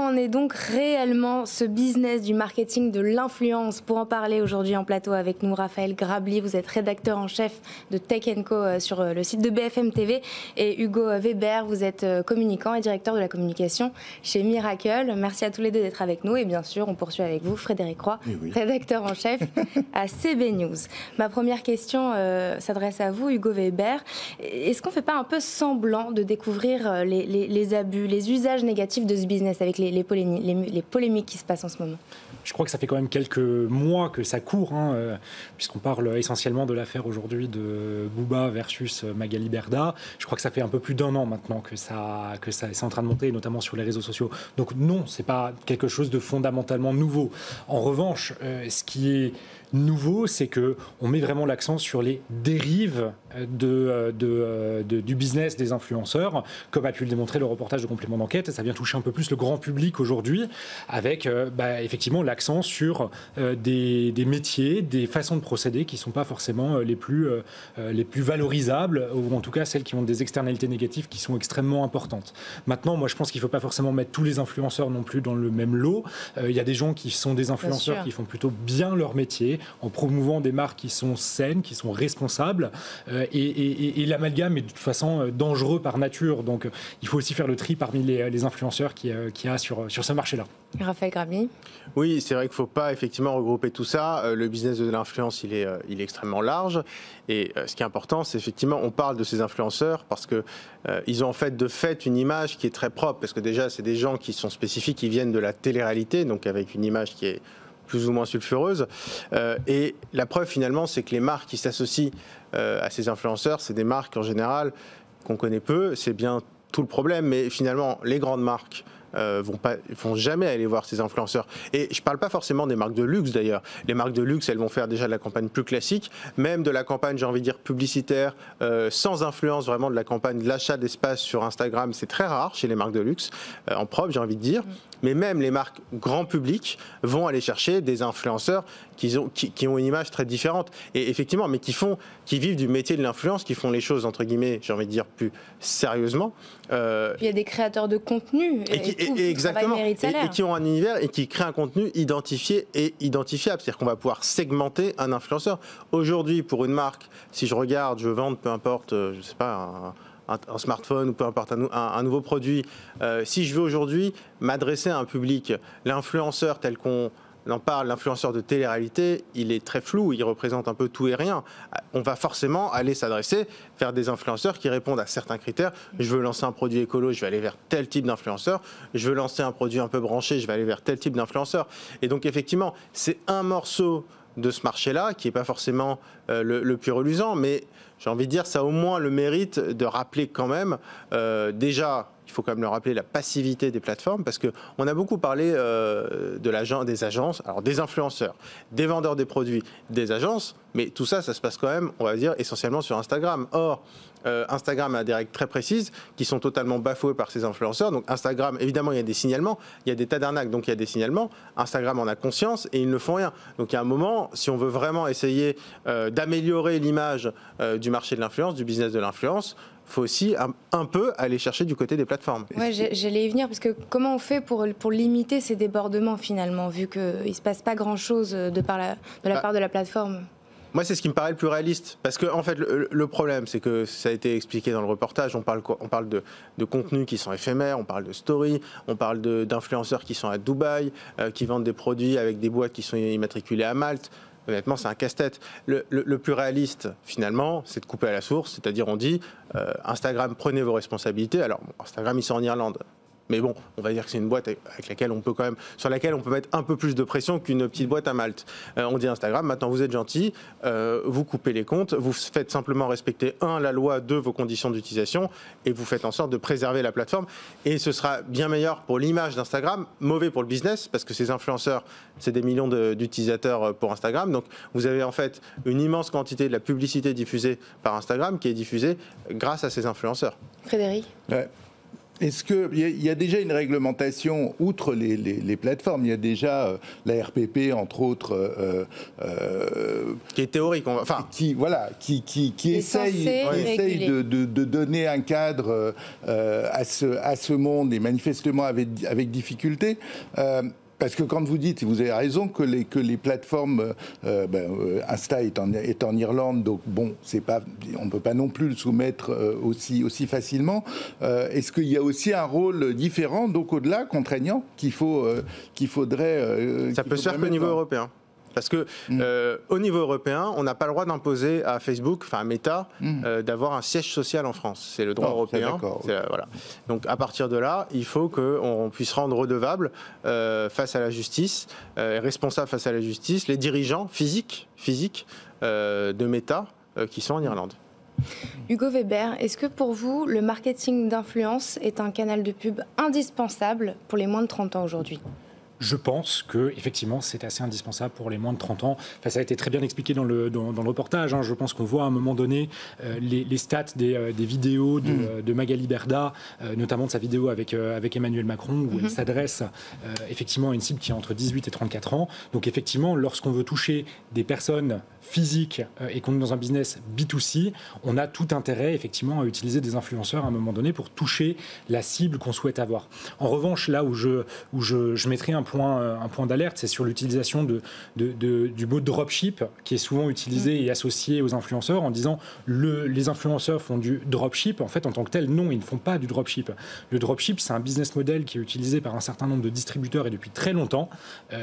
en est donc réellement ce business du marketing de l'influence? Pour en parler aujourd'hui en plateau avec nous, Raphaël Grabli, vous êtes rédacteur en chef de Tech & Co sur le site de BFM TV, et Hugo Weber, vous êtes communicant et directeur de la communication chez Miracle. Merci à tous les deux d'être avec nous, et bien sûr on poursuit avec vous, Frédéric Roy, rédacteur en chef à CB News. Ma première question s'adresse à vous, Hugo Weber. Est-ce qu'on ne fait pas un peu semblant de découvrir les abus, les usages négatifs de ce business avec les polémiques qui se passent en ce moment? Je crois que ça fait quand même quelques mois que ça court, puisqu'on parle essentiellement de l'affaire aujourd'hui de Booba versus Magali Berda. Je crois que ça fait un peu plus d'un an maintenant que ça c'est en train de monter, notamment sur les réseaux sociaux. Donc non, c'est pas quelque chose de fondamentalement nouveau. En revanche, ce qui est nouveau, c'est qu'on met vraiment l'accent sur les dérives du business des influenceurs, comme a pu le démontrer le reportage de Complément d'enquête. Ça vient toucher un peu plus le grand public aujourd'hui, avec effectivement l'accent sur des métiers, des façons de procéder qui ne sont pas forcément les plus valorisables, ou en tout cas celles qui ont des externalités négatives qui sont extrêmement importantes. Maintenant, moi je pense qu'il ne faut pas forcément mettre tous les influenceurs non plus dans le même lot. Il y a des gens qui sont des influenceurs qui font plutôt bien leur métier, en promouvant des marques qui sont saines, qui sont responsables, et l'amalgame est de toute façon dangereux par nature, donc il faut aussi faire le tri parmi les influenceurs qu'il y a sur ce marché-là. Raphaël Grabli. Oui, c'est vrai qu'il ne faut pas effectivement regrouper tout ça. Le business de l'influence, il est extrêmement large, et ce qui est important, c'est effectivement, on parle de ces influenceurs parce que ils ont en fait de fait une image qui est très propre, parce que déjà c'est des gens qui sont spécifiques, qui viennent de la télé-réalité, donc avec une image qui est plus ou moins sulfureuse. Et la preuve finalement, c'est que les marques qui s'associent à ces influenceurs, c'est des marques en général qu'on connaît peu. C'est bien tout le problème, mais finalement, les grandes marques vont jamais aller voir ces influenceurs. Et je ne parle pas forcément des marques de luxe d'ailleurs. Les marques de luxe, elles vont faire déjà de la campagne plus classique, même de la campagne, j'ai envie de dire, publicitaire, sans influence vraiment de la campagne de l'achat d'espace sur Instagram. C'est très rare chez les marques de luxe, en propre, j'ai envie de dire. Mais même les marques grand public vont aller chercher des influenceurs qui ont une image très différente. Et effectivement, mais qui vivent du métier de l'influence, qui font les choses, entre guillemets, j'ai envie de dire, plus sérieusement. Puis il y a des créateurs de contenu exactement, et qui ont un univers et qui créent un contenu identifié et identifiable. C'est-à-dire qu'on va pouvoir segmenter un influenceur. Aujourd'hui, pour une marque, si je regarde, je vends, peu importe, je ne sais pas, un smartphone ou peu importe un nouveau produit, si je veux aujourd'hui m'adresser à un public, l'influenceur tel qu'on en parle, l'influenceur de télé-réalité, il est très flou, il représente un peu tout et rien. On va forcément aller s'adresser vers des influenceurs qui répondent à certains critères. Je veux lancer un produit écolo, je vais aller vers tel type d'influenceur. Je veux lancer un produit un peu branché, je vais aller vers tel type d'influenceur. Et donc effectivement, c'est un morceau de ce marché-là qui n'est pas forcément le plus reluisant, mais j'ai envie de dire, ça a au moins le mérite de rappeler quand même, déjà, il faut quand même le rappeler, la passivité des plateformes, parce qu'on a beaucoup parlé des agences, alors des influenceurs, des vendeurs des produits, des agences, mais tout ça, ça se passe quand même, on va dire, essentiellement sur Instagram. Or, Instagram a des règles très précises qui sont totalement bafouées par ces influenceurs. Donc Instagram, évidemment, il y a des signalements, il y a des tas d'arnaques, donc il y a des signalements. Instagram en a conscience et ils ne font rien. Donc il y a un moment, si on veut vraiment essayer d'améliorer l'image du marché de l'influence, du business de l'influence, il faut aussi un peu aller chercher du côté des plateformes. Ouais, j'allais y venir, parce que comment on fait pour limiter ces débordements finalement, vu qu'il ne se passe pas grand-chose de la part de la plateforme? Moi, c'est ce qui me paraît le plus réaliste. Parce que, en fait, le problème, c'est que ça a été expliqué dans le reportage. On parle de contenus qui sont éphémères, on parle de stories, on parle d'influenceurs qui sont à Dubaï, qui vendent des produits avec des boîtes qui sont immatriculées à Malte. Honnêtement, c'est un casse-tête. Le plus réaliste, finalement, c'est de couper à la source. C'est-à-dire, on dit, Instagram, prenez vos responsabilités. Alors, Instagram, ils sont en Irlande. Mais bon, on va dire que c'est une boîte avec laquelle on peut quand même, sur laquelle on peut mettre un peu plus de pression qu'une petite boîte à Malte. On dit Instagram, maintenant vous êtes gentil, vous coupez les comptes, vous faites simplement respecter, 1, la loi, 2, vos conditions d'utilisation, et vous faites en sorte de préserver la plateforme. Et ce sera bien meilleur pour l'image d'Instagram, mauvais pour le business, parce que ces influenceurs, c'est des millions d'utilisateurs pour Instagram. Donc vous avez en fait une immense quantité de la publicité diffusée par Instagram qui est diffusée grâce à ces influenceurs. Frédéric ? Ouais. Est-ce qu'il y a déjà une réglementation, outre les plateformes, il y a déjà la RPP, entre autres... qui est théorique, qui essaye de donner un cadre à ce monde, et manifestement avec difficulté. Parce que quand vous dites, et vous avez raison, que les plateformes, Insta est en Irlande, donc bon, on ne peut pas non plus le soumettre aussi facilement. Est-ce qu'il y a aussi un rôle différent, donc au-delà, contraignant, qu'il faudrait... Ça peut se faire qu'au niveau européen. Parce que au niveau européen, on n'a pas le droit d'imposer à Facebook, enfin à Meta, d'avoir un siège social en France. C'est le droit européen. Voilà. Donc à partir de là, il faut qu'on puisse rendre redevable face à la justice, responsable face à la justice, les dirigeants physiques de Meta qui sont en Irlande. Hugo Weber, est-ce que pour vous, le marketing d'influence est un canal de pub indispensable pour les moins de 30 ans aujourd'hui ? Je pense que effectivement c'est assez indispensable pour les moins de 30 ans. Enfin, ça a été très bien expliqué dans le reportage. Hein. Je pense qu'on voit à un moment donné les stats des vidéos de Magali Berda, notamment de sa vidéo avec Emmanuel Macron, où elle s'adresse effectivement à une cible qui est entre 18 et 34 ans. Donc effectivement, lorsqu'on veut toucher des personnes physiques et qu'on est dans un business B2C, on a tout intérêt effectivement à utiliser des influenceurs à un moment donné pour toucher la cible qu'on souhaite avoir. En revanche, là où je mettrai un point d'alerte, c'est sur l'utilisation du mot dropship, qui est souvent utilisé et associé aux influenceurs en disant les influenceurs font du dropship. En fait, en tant que tel, non, ils ne font pas du dropship. Le dropship, c'est un business model qui est utilisé par un certain nombre de distributeurs et depuis très longtemps.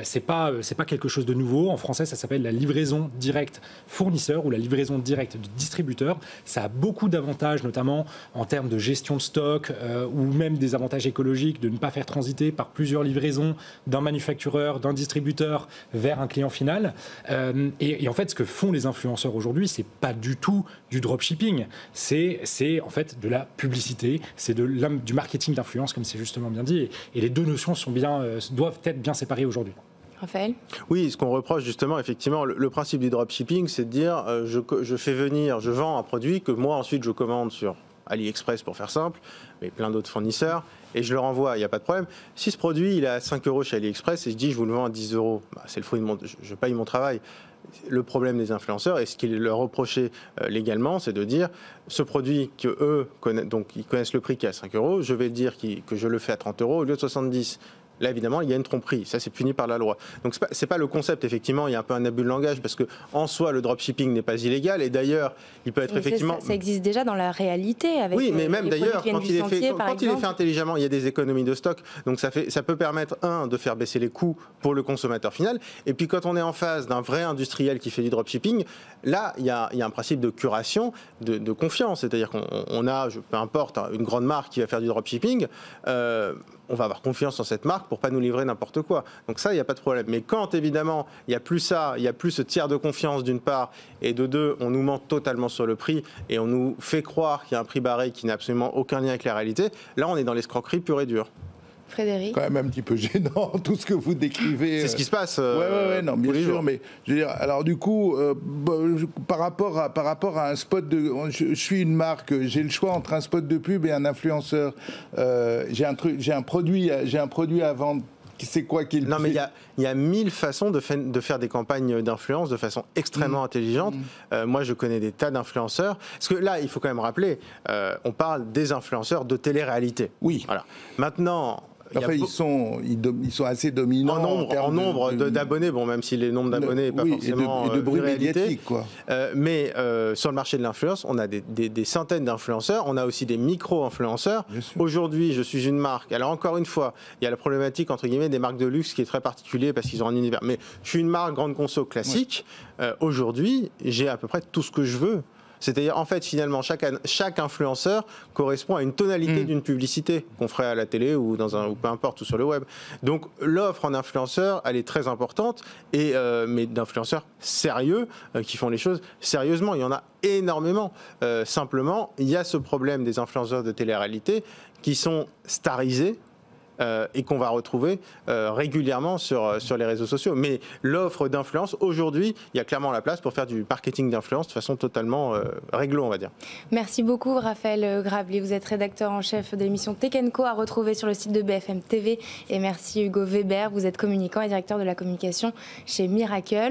C'est pas quelque chose de nouveau. En français, ça s'appelle la livraison directe fournisseur ou la livraison directe du distributeur. Ça a beaucoup d'avantages, notamment en termes de gestion de stock ou même des avantages écologiques de ne pas faire transiter par plusieurs livraisons d'un manufactureur, d'un distributeur vers un client final. Et en fait, ce que font les influenceurs aujourd'hui, c'est pas du tout du dropshipping. C'est en fait de la publicité, c'est du marketing d'influence, comme c'est justement bien dit. Et les deux notions doivent être bien séparées aujourd'hui. Raphaël ? Oui, ce qu'on reproche justement, effectivement, le principe du dropshipping, c'est de dire je vends un produit que moi ensuite je commande sur AliExpress pour faire simple, mais plein d'autres fournisseurs, et je le renvoie, il n'y a pas de problème. Si ce produit il est à 5 € chez AliExpress et je dis je vous le vends à 10 €, c'est le fruit de je paye mon travail. Le problème des influenceurs, et ce qu'il leur reprochait légalement, c'est de dire ce produit qu'eux connaissent, donc ils connaissent le prix qui est à 5 €, je vais dire que je le fais à 30 € au lieu de 70 €. Là, évidemment, il y a une tromperie. Ça, c'est puni par la loi. Donc, c'est pas le concept, effectivement. Il y a un peu un abus de langage parce que, en soi, le dropshipping n'est pas illégal. Et d'ailleurs, il peut être effectivement. Ça existe déjà dans la réalité. Avec mais même d'ailleurs, quand il est fait intelligemment, il y a des économies de stock. Donc, ça peut permettre, de faire baisser les coûts pour le consommateur final. Et puis, quand on est en face d'un vrai industriel qui fait du dropshipping, là, il y a un principe de curation, de confiance. C'est-à-dire qu'on a, peu importe, une grande marque qui va faire du dropshipping. On va avoir confiance en cette marque pour pas nous livrer n'importe quoi. Donc ça, il n'y a pas de problème. Mais quand, évidemment, il n'y a plus ça, il n'y a plus ce tiers de confiance d'une part, et de deux, on nous ment totalement sur le prix, et on nous fait croire qu'il y a un prix barré qui n'a absolument aucun lien avec la réalité, là, on est dans l'escroquerie pure et dure. Frédéric ? Quand même un petit peu gênant, tout ce que vous décrivez. C'est ce qui se passe. Non, bien sûr, mais je veux dire, alors du coup, par rapport à un spot je suis une marque, j'ai le choix entre un spot de pub et un influenceur. J'ai un produit à vendre. C'est quoi qu'il Non, mais il y a 1000 façons de faire des campagnes d'influence de façon extrêmement intelligente. Moi, je connais des tas d'influenceurs. Parce que là, il faut quand même rappeler, on parle des influenceurs de télé-réalité. Oui. Voilà. Maintenant. Enfin, ils sont assez dominants en nombre d'abonnés, bon, même si les nombres d'abonnés n'est pas forcément et de bruit réalité. Médiatique, quoi. Mais sur le marché de l'influence, on a des centaines d'influenceurs, on a aussi des micro-influenceurs. Aujourd'hui, je suis une marque. Alors encore une fois, il y a la problématique entre guillemets des marques de luxe qui est très particulière parce qu'ils ont un univers. Mais je suis une marque grande conso classique. Aujourd'hui, j'ai à peu près tout ce que je veux. C'est-à-dire, en fait, finalement, chaque influenceur correspond à une tonalité d'une publicité qu'on ferait à la télé ou ou peu importe, ou sur le web. Donc, l'offre en influenceurs, elle est très importante, mais d'influenceurs sérieux qui font les choses sérieusement. Il y en a énormément. Simplement, il y a ce problème des influenceurs de télé-réalité qui sont starisés. et qu'on va retrouver régulièrement sur les réseaux sociaux. Mais l'offre d'influence, aujourd'hui, il y a clairement la place pour faire du marketing d'influence de façon totalement réglo, on va dire. Merci beaucoup, Raphaël Grabli. Vous êtes rédacteur en chef de l'émission Tech & Co à retrouver sur le site de BFM TV. Et merci Hugo Weber, vous êtes communicant et directeur de la communication chez Miracle.